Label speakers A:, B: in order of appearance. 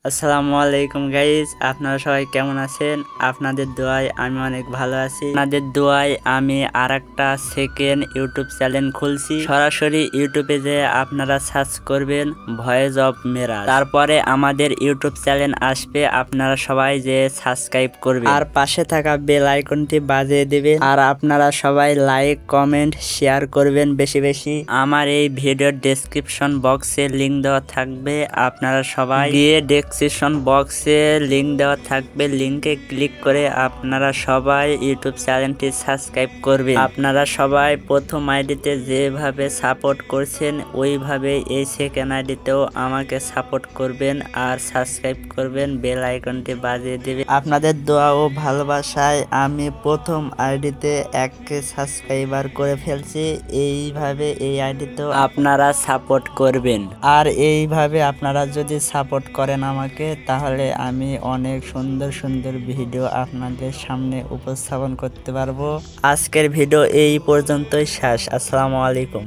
A: আসসালামু আলাইকুম গাইস, আপনারা সবাই কেমন আছেন? আপনাদের দোয়ায় আমি অনেক ভালো আছি। আপনাদের দোয়ায় আমি আরেকটা সেকেন্ড ইউটিউব চ্যানেল খুলছি। সরাসরি ইউটিউবে যে আপনারা সার্চ করবেন ভয়েস অফ মেরাজ, তারপরে আমাদের ইউটিউব চ্যানেল আসবে। আপনারা সবাই যে সাবস্ক্রাইব করবেন আর পাশে থাকা বেল আইকনটি বাজিয়ে দিবেন। আর আপনারা সবাই লাইক কমেন্ট শেয়ার করবেন বেশি বেশি। আমার এই ভিডিওর ডেসক্রিপশন বক্সে লিংক দেওয়া থাকবে, আপনারা সবাই গিয়ে ডেসক্রিপশন বক্সে লিংক দেওয়া থাকবে, লিংকে ক্লিক করে আপনারা সবাই ইউটিউব চ্যানেলটি সাবস্ক্রাইব করবেন। আপনারা সবাই প্রথম আইডিতে যেভাবে সাপোর্ট করছেন ওইভাবে এই সেকেন্ড আইডিতেও আমাকে সাপোর্ট করবেন আর সাবস্ক্রাইব করবেন, বেল আইকনটি বাজিয়ে দিবেন। আপনাদের দোয়া ও ভালোবাসায় আমি প্রথম আইডিতে 1K সাবস্ক্রাইবার করে ফেলছি। এইভাবে এই আইডিতেও আপনারা সাপোর্ট করবেন। আর এইভাবে আপনারা যদি সাপোর্ট করেন আমাকে, তাহলে আমি অনেক সুন্দর সুন্দর ভিডিও আপনাদের সামনে উপস্থাপন করতে পারবো। আজকের ভিডিও এই পর্যন্তই শেষ। আসসালামু আলাইকুম।